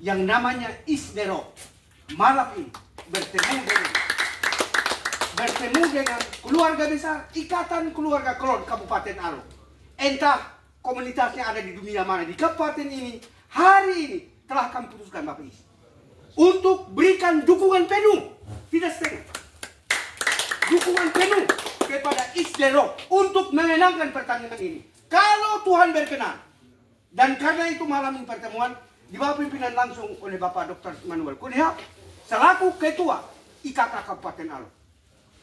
yang namanya Isdero malam ini bertemu dengan keluarga besar Ikatan Keluarga Klon Kabupaten Alor. Entah komunitasnya ada di dunia mana di kabupaten ini, hari ini telah kami putuskan Bapak Is untuk berikan dukungan penuh, tidak setengah, dukungan penuh kepada Isdero untuk memenangkan pertandingan ini. Kalau Tuhan berkenan, dan karena itu malam ini pertemuan di bawah pimpinan langsung oleh Bapak Dr. Immanuel Kurnia selaku Ketua IKK Kabupaten Alor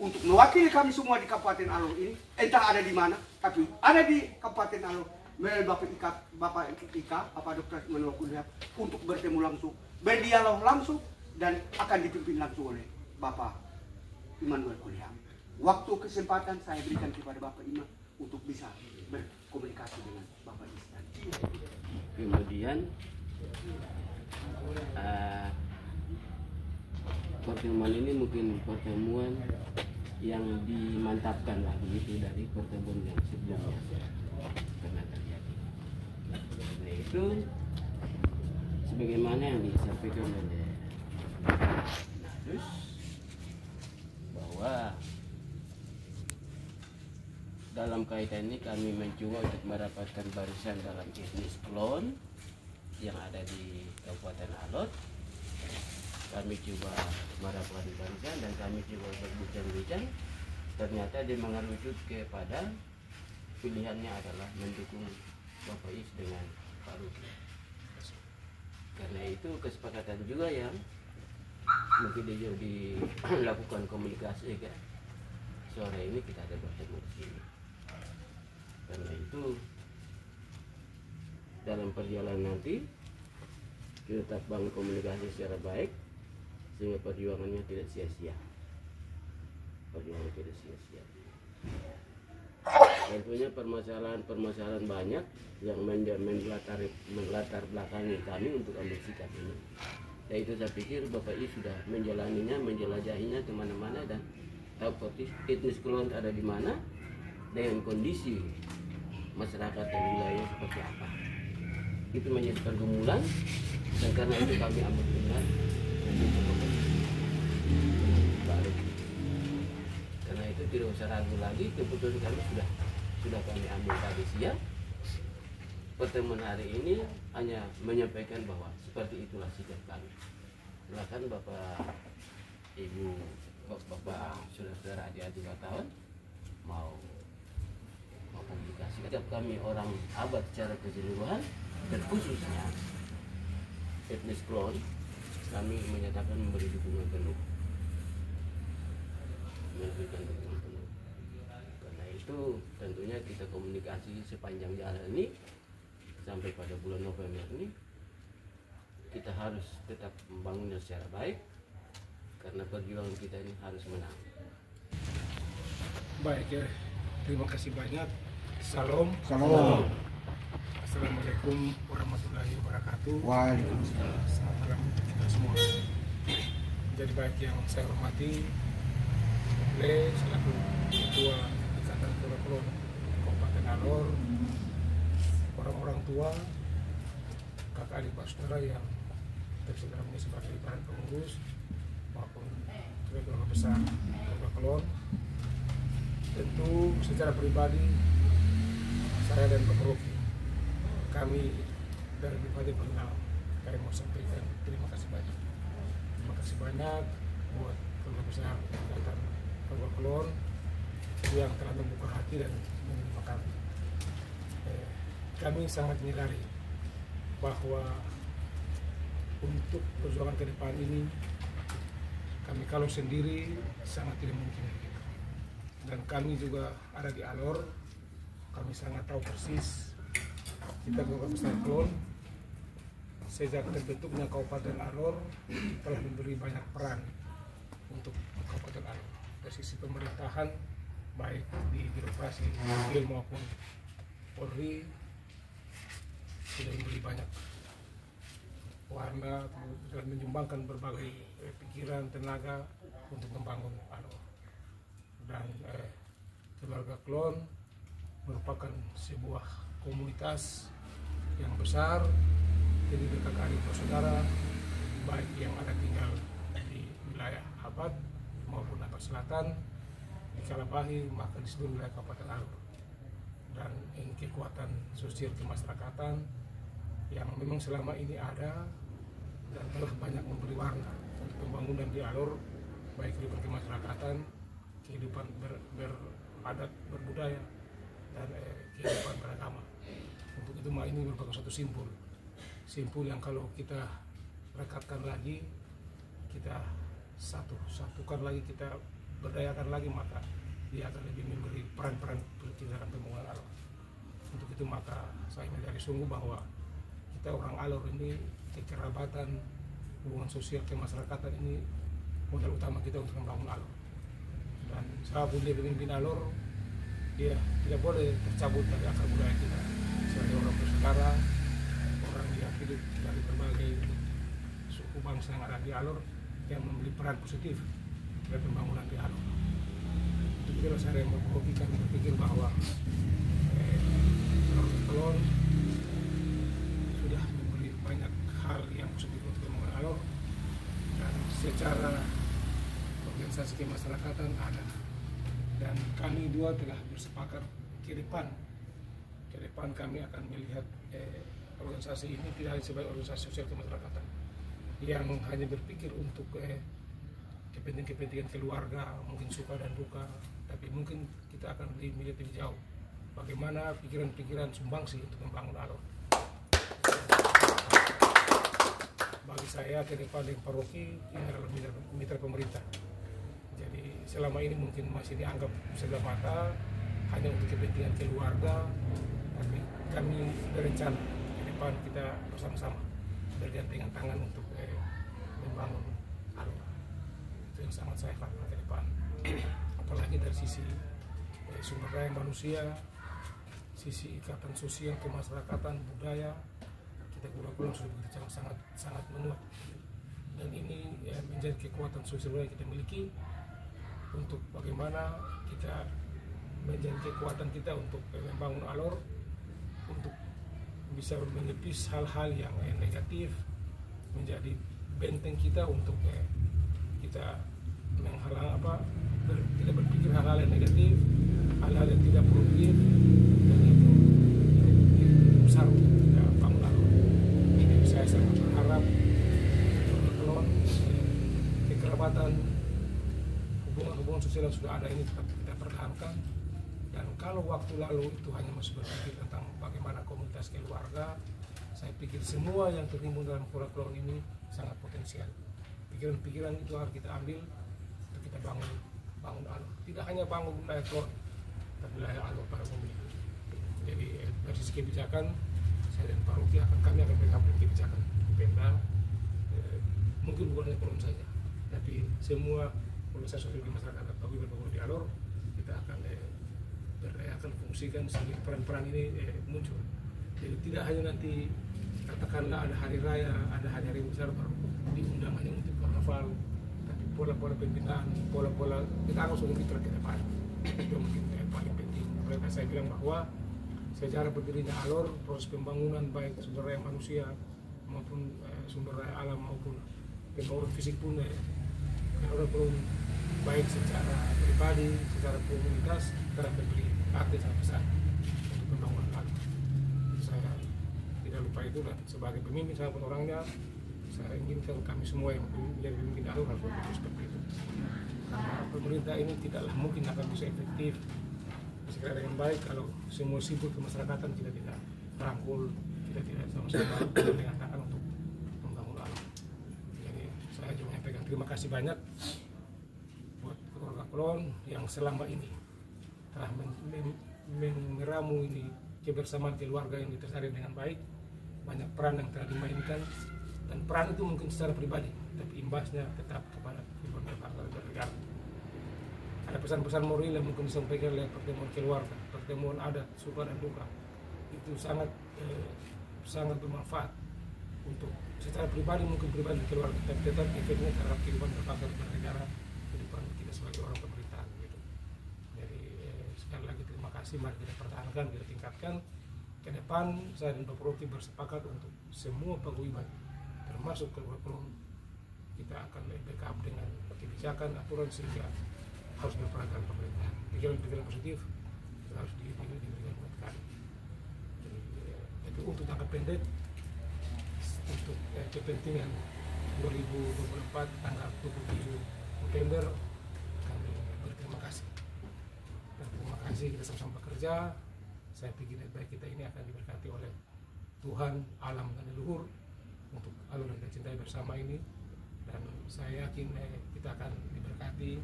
untuk mewakili kami semua di Kabupaten Alor ini, entah ada di mana, tapi ada di Kabupaten Alor melalui Bapak Dr. Immanuel Kurnia untuk bertemu langsung, berdialog langsung, dan akan dipimpin langsung oleh Bapak Immanuel Kurnia. Waktu kesempatan saya berikan kepada Bapak Ima untuk bisa berkomunikasi dengan Bapak Istan. Kemudian pertemuan ini mungkin pertemuan yang dimantapkan lah begitu dari pertemuan yang sebelumnya pernah terjadi. Nah itu sebagaimana yang disampaikan oleh Nadus bahwa dalam kaitan ini kami mencoba untuk mendapatkan barisan dalam etnis klon yang ada di Kabupaten Alor. Kami coba mendapatkan barisan dan kami coba berbincang-bincang. Ternyata dia mengerucut kepada pilihannya adalah mendukung Bapak Is dengan Pak Ruki. Karena itu kesepakatan juga yang mungkin dia dilakukan komunikasi kan. Sore ini kita ada bertemu di sini. Karena itu dalam perjalanan nanti kita tetap bangun komunikasi secara baik sehingga perjuangannya tidak sia-sia. Perjuangan tidak sia-sia. Tentunya permasalahan banyak yang melatar belakangi kami untuk ambil sikap ini. Dan itu saya pikir Bapak I sudah menjalaninya, menjelajahinya kemana-mana dan tahu etnis klon ada di mana dengan kondisi masyarakat dan wilayah seperti apa. Itu menjadi pergumulan dan karena itu kami ambil dengan baru. Karena itu tidak usah ragu lagi, keputusan kami sudah kami ambil tadi siang. Pertemuan hari ini hanya menyampaikan bahwa seperti itulah sikap kami. Silakan Bapak, Ibu, Bapak, saudara-saudara, adik-adik wartawan mau komunikasi. Setiap kami orang abad secara keseluruhan dan khususnya etnis klon, kami menyatakan memberi dukungan penuh. Memberikan dukungan penuh. Karena itu tentunya kita komunikasi sepanjang jalan ini sampai pada bulan November ini kita harus tetap membangunnya secara baik karena perjuangan kita ini harus menang. Baik ya, terima kasih banyak. Salam. Assalamualaikum warahmatullahi wabarakatuh. Waalaikumsalam. Salam kita semua. Jadi baik yang saya hormati, Le selaku Ketua Ikatan Keluarga Klon Kabupaten Alor, orang-orang tua, kakak adik saudara yang tersedia sebagai para pengurus maupun keluarga besar keluarga klon. Tentu secara pribadi saya dan Pak Rocky, kami dari Bupati Pengal, kami mau sampaikan terima kasih banyak. Terima kasih banyak buat keluarga besar Ikatan Keluarga Klon yang telah membuka hati dan menerima kami. Kami sangat menyadari bahwa untuk perjuangan ke depan ini kami kalau sendiri sangat tidak mungkin. Dan kami juga ada di Alor, kami sangat tahu persis kita keluarga besar klon sejak terbentuknya Kabupaten Alor telah memberi banyak peran untuk Kabupaten Alor dari sisi pemerintahan baik di birokrasi sipil maupun Polri sudah memberi banyak warna dan menyumbangkan berbagai pikiran tenaga untuk membangun Alor. Dan keluarga klon merupakan sebuah komunitas yang besar Jadi kakak adik saudara baik yang ada tinggal di wilayah Abad maupun Abad Selatan, di Kalabahi, maka di seluruh wilayah Kabupaten Alor. Dan ini kekuatan sosial kemasyarakatan yang memang selama ini ada dan telah banyak memberi warna untuk pembangunan di Alor, baik kehidupan kemasyarakatan, kehidupan beradat, berbudaya, dan kehidupan beragama. Untuk itu ini merupakan satu simpul yang kalau kita rekatkan lagi, kita satukan lagi, kita berdayakan lagi, maka dia akan lebih memberi peran-peran penting dalam pembangunan Alor. Untuk itu maka saya mencari sungguh bahwa kita orang Alor ini kekerabatan, hubungan sosial kemasyarakatan ini modal utama kita untuk membangun Alor. Dan siapapun dia pemimpin Alor, dia tidak boleh tercabut dari akar budaya kita sebagai orang bersaudara, orang yang hidup dari berbagai suku bangsa yang ada di Alor, yang memberi peran positif dalam pembangunan di Alor. Itu itulah saya yang berpikir bahwa Alor sudah memberi banyak hal yang positif untuk pembangunan Alor, dan secara organisasi kemasyarakatan ada. Dan kami dua telah bersepakat ke depan kami akan melihat organisasi ini tidak hanya sebagai organisasi sosial kemasyarakatan yang hanya berpikir untuk kepentingan keluarga, mungkin suka dan duka, tapi mungkin kita akan melihat lebih jauh bagaimana pikiran-pikiran sumbangsi untuk membangun Alor. Bagi saya ke depan di paroki ini adalah mitra pemerintah. Jadi selama ini mungkin masih dianggap sebelah mata hanya untuk kepentingan keluarga, tapi kami berencana ke depan kita bersama-sama bergandengan tangan untuk membangun Alor. Itu yang sangat saya harapkan ke depan. Apalagi dari sisi sumber daya manusia, sisi ikatan sosial kemasyarakatan, budaya, kita kurang sudah bekerja sangat menguat. Dan ini menjadi kekuatan sosial yang kita miliki untuk bagaimana kita menjadi kekuatan kita untuk membangun Alor, untuk bisa menepis hal-hal yang negatif, menjadi benteng kita untuk kita menghalang tidak berpikir hal-hal yang negatif, hal-hal yang tidak produktif, dan itu besar untuk kita bangun Alor. Jadi saya sangat berharap kekerabatan, hubungan sosial yang sudah ada ini tetap kita pertahankan. Dan kalau waktu lalu itu hanya masih berpikir tentang bagaimana komunitas keluarga, saya pikir semua yang tertimbun dalam Kolon ini sangat potensial. Pikiran-pikiran itu harus kita ambil untuk kita bangun Alor. Tidak hanya bangun wilayah Kolon, tapi wilayah Alor pada umumnya. Jadi dari sisi kebijakan, saya dan paroki kami akan mengambil kebijakan Pemda, mungkin bukan hanya Kolon saja, tapi semua organisasi sosial di masyarakat atau berbangun di Alor, kita akan berdayakan, fungsikan sehingga peran-peran ini muncul. Jadi tidak hanya nanti katakanlah ada hari raya, ada hari-hari besar baru diundang hanya untuk karnaval, tapi pola-pola pembinaan, pola-pola kita harus mitra ke depan. Itu mungkin yang paling penting. Mereka saya bilang bahwa sejarah berdirinya Alor, proses pembangunan baik sumber daya manusia maupun sumber daya alam maupun pembangunan fisik pun orang belum baik secara pribadi, secara komunitas telah memberi arti sangat besar untuk pembangunan Alor. Saya tidak lupa itu, dan sebagai pemimpin saya pun orangnya, saya inginkan kami semua yang menjadi pemimpin Alor harus berpikir seperti itu. Karena pemerintah ini tidaklah mungkin akan bisa efektif, bisa dengan baik kalau semua simpul kemasyarakatan kita tidak rangkul, kita tidak sama-sama dengan tangan untuk membangun Alor. Jadi saya juga menyampaikan terima kasih banyak buat keluarga Kolon yang selama ini telah meramu ini kebersamaan keluarga yang ditersalin dengan baik. Banyak peran yang telah dimainkan, dan peran itu mungkin secara pribadi, tapi imbasnya tetap kepada keluarga bangsa dan negara. Ada pesan-pesan moral yang mungkin disampaikan oleh pertemuan keluarga, pertemuan adat, suka dan duka. Itu sangat bermanfaat untuk secara pribadi, mungkin pribadi keluarga, tapi tetap efeknya terhadap kehidupan berbangsa dan negara, kehidupan kita sebagai orang pemerintahan gitu. Jadi sekali lagi terima kasih, mari kita pertahankan, kita tingkatkan, ke depan saya dan Bapak Rocky bersepakat untuk semua paguyuban termasuk keluarga Klon kita akan backup dengan kebijakan aturan sehingga harus berperan pemerintah. Pikiran-pikiran positif itu harus diberikan kepada kami. Itu untuk jangka pendek, untuk kepentingan 2024 tanggal 27 November kami berterima kasih. Dan terima kasih kita sama-sama bekerja. Saya pikir baik kita ini akan diberkati oleh Tuhan, alam dan leluhur untuk alur yang kita cintai bersama ini. Dan saya yakin kita akan diberkati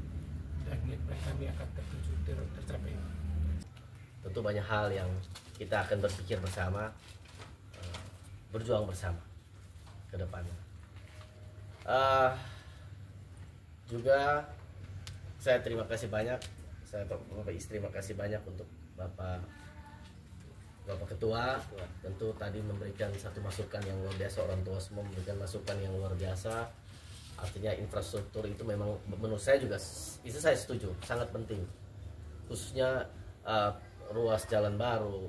dan niat baik kami akan tercapai. Tentu banyak hal yang kita akan berpikir bersama, berjuang bersama ke depannya. Juga saya terima kasih banyak, saya Bapak Istri terima kasih banyak untuk Bapak Ketua. Tentu tadi memberikan satu masukan yang luar biasa, orang tua semua memberikan masukan yang luar biasa. Artinya infrastruktur itu memang menurut saya juga itu saya setuju, sangat penting. Khususnya ruas jalan baru,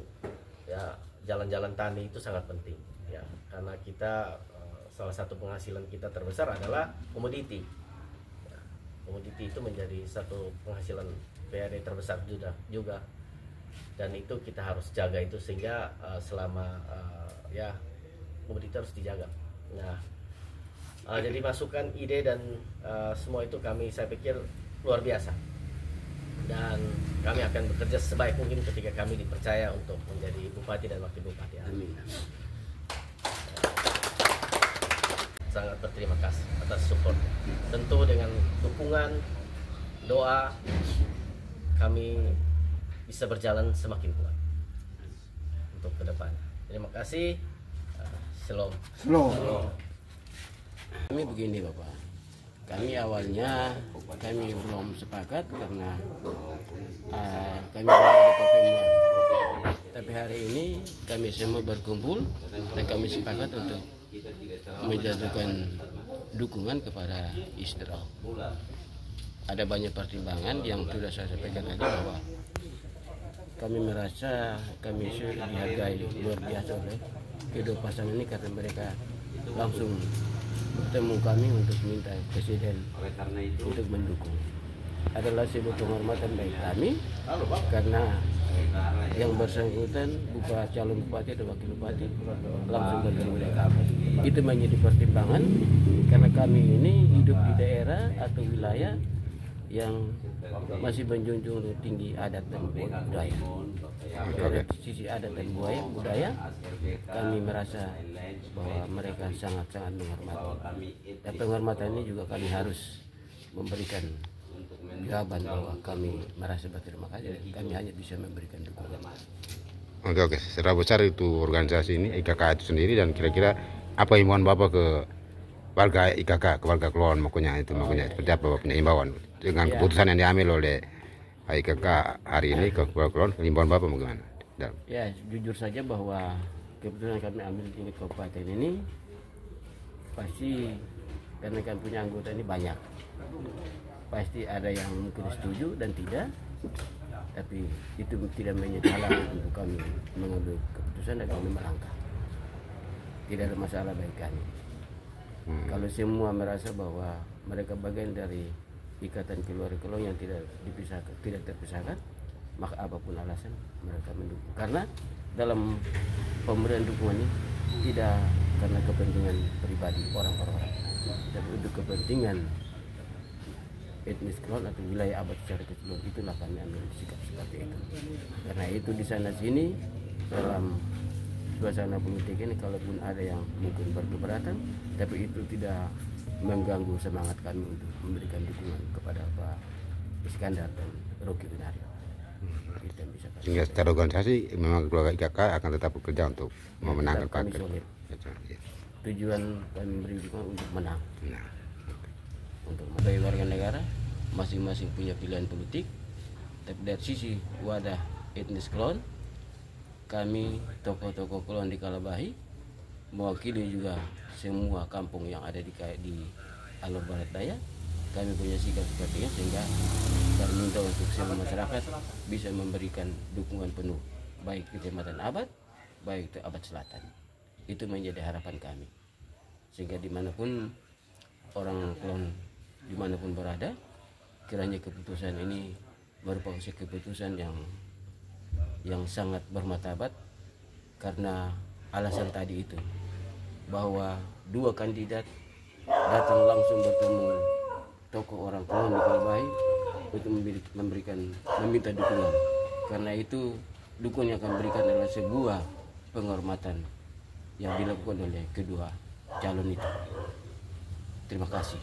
ya jalan-jalan tani itu sangat penting, ya karena kita salah satu penghasilan kita terbesar adalah komoditi. Ya, komoditi itu menjadi satu penghasilan PAD terbesar juga. Dan itu kita harus jaga itu sehingga selama ya komoditi harus dijaga. Nah, jadi masukan, ide dan semua itu saya pikir luar biasa. Dan kami akan bekerja sebaik mungkin ketika kami dipercaya untuk menjadi bupati dan wakil bupati. Amin. Sangat berterima kasih atas support. Tentu dengan dukungan, doa, kami bisa berjalan semakin kuat untuk ke depan. Terima kasih. Shalom. Shalom. Kami begini Bapak, kami awalnya kami belum sepakat karena kami berada di pertemuan. Tapi hari ini kami semua berkumpul dan kami sepakat untuk menjatuhkan dukungan kepada Istri. Ada banyak pertimbangan yang sudah saya sampaikan tadi bahwa kami merasa kami dihargai luar biasa oleh kedua pasangan ini karena mereka langsung bertemu kami untuk minta presiden untuk mendukung. Adalah sebuah penghormatan bagi kami karena yang bersangkutan calon bupati atau wakil bupati langsung bertemu dengan kami. Itu menjadi pertimbangan karena kami ini hidup di daerah atau wilayah yang masih menjunjung tinggi adat dan budaya. Dari sisi adat dan budaya, kami merasa bahwa mereka sangat-sangat menghormati. Dan penghormatan ini juga kami harus memberikan jawaban bahwa kami merasa berterima kasih dan kami hanya bisa memberikan dukungan. Oke. Seberapa besar itu organisasi ini IKK itu sendiri dan kira-kira apa himbauan Bapak ke warga IKK, ke warga Klon makanya seperti apa Bapak punya himbauan dengan keputusan yang diambil oleh IKK hari ini ke warga Klon, himbauan Bapak bagaimana? Ya, jujur saja bahwa keputusan kami ambil di kabupaten ini pasti karena kami punya anggota ini banyak. Pasti ada yang mungkin setuju dan tidak, tapi itu tidak menjadi halangan untuk kami mengambil keputusan dan kami melangkah. Tidak ada masalah bagi kami. Kalau semua merasa bahwa mereka bagian dari ikatan keluarga Klon yang tidak terpisahkan, maka apapun alasan mereka mendukung. Karena dalam pemberian dukungan ini tidak karena kepentingan pribadi orang-orang, tapi untuk kepentingan etnis Klon atau wilayah abad secara keseluruhan. Itulah kami ambil sikap seperti itu. Karena itu di sana sini dalam suasana politik ini kalaupun ada yang mungkin berkeberatan, tapi itu tidak mengganggu semangat kami untuk memberikan dukungan kepada Pak Iskandar dan Rocky Binario. Sehingga secara organisasi memang keluarga IKK akan tetap bekerja untuk memenangkan paket. Tujuan kami beri dukungan untuk menang. Untuk sebagai warga negara masing-masing punya pilihan politik, tapi dari sisi wadah etnis Klon, kami tokoh-tokoh Klon di Kalabahi mewakili juga semua kampung yang ada di Alor Barat Daya. Kami punya sikap seperti ini sehingga kami minta untuk semua masyarakat bisa memberikan dukungan penuh baik Kecamatan Abad baik itu Abad Selatan. Itu menjadi harapan kami, sehingga dimanapun orang Klon dimanapun berada, kiranya keputusan ini merupakan keputusan yang sangat bermartabat, karena alasan tadi itu, bahwa dua kandidat datang langsung bertemu tokoh orang Klon di Kalbai untuk meminta dukungan. Karena itu dukungan yang akan berikan adalah sebuah penghormatan yang dilakukan oleh kedua calon itu. Terima kasih.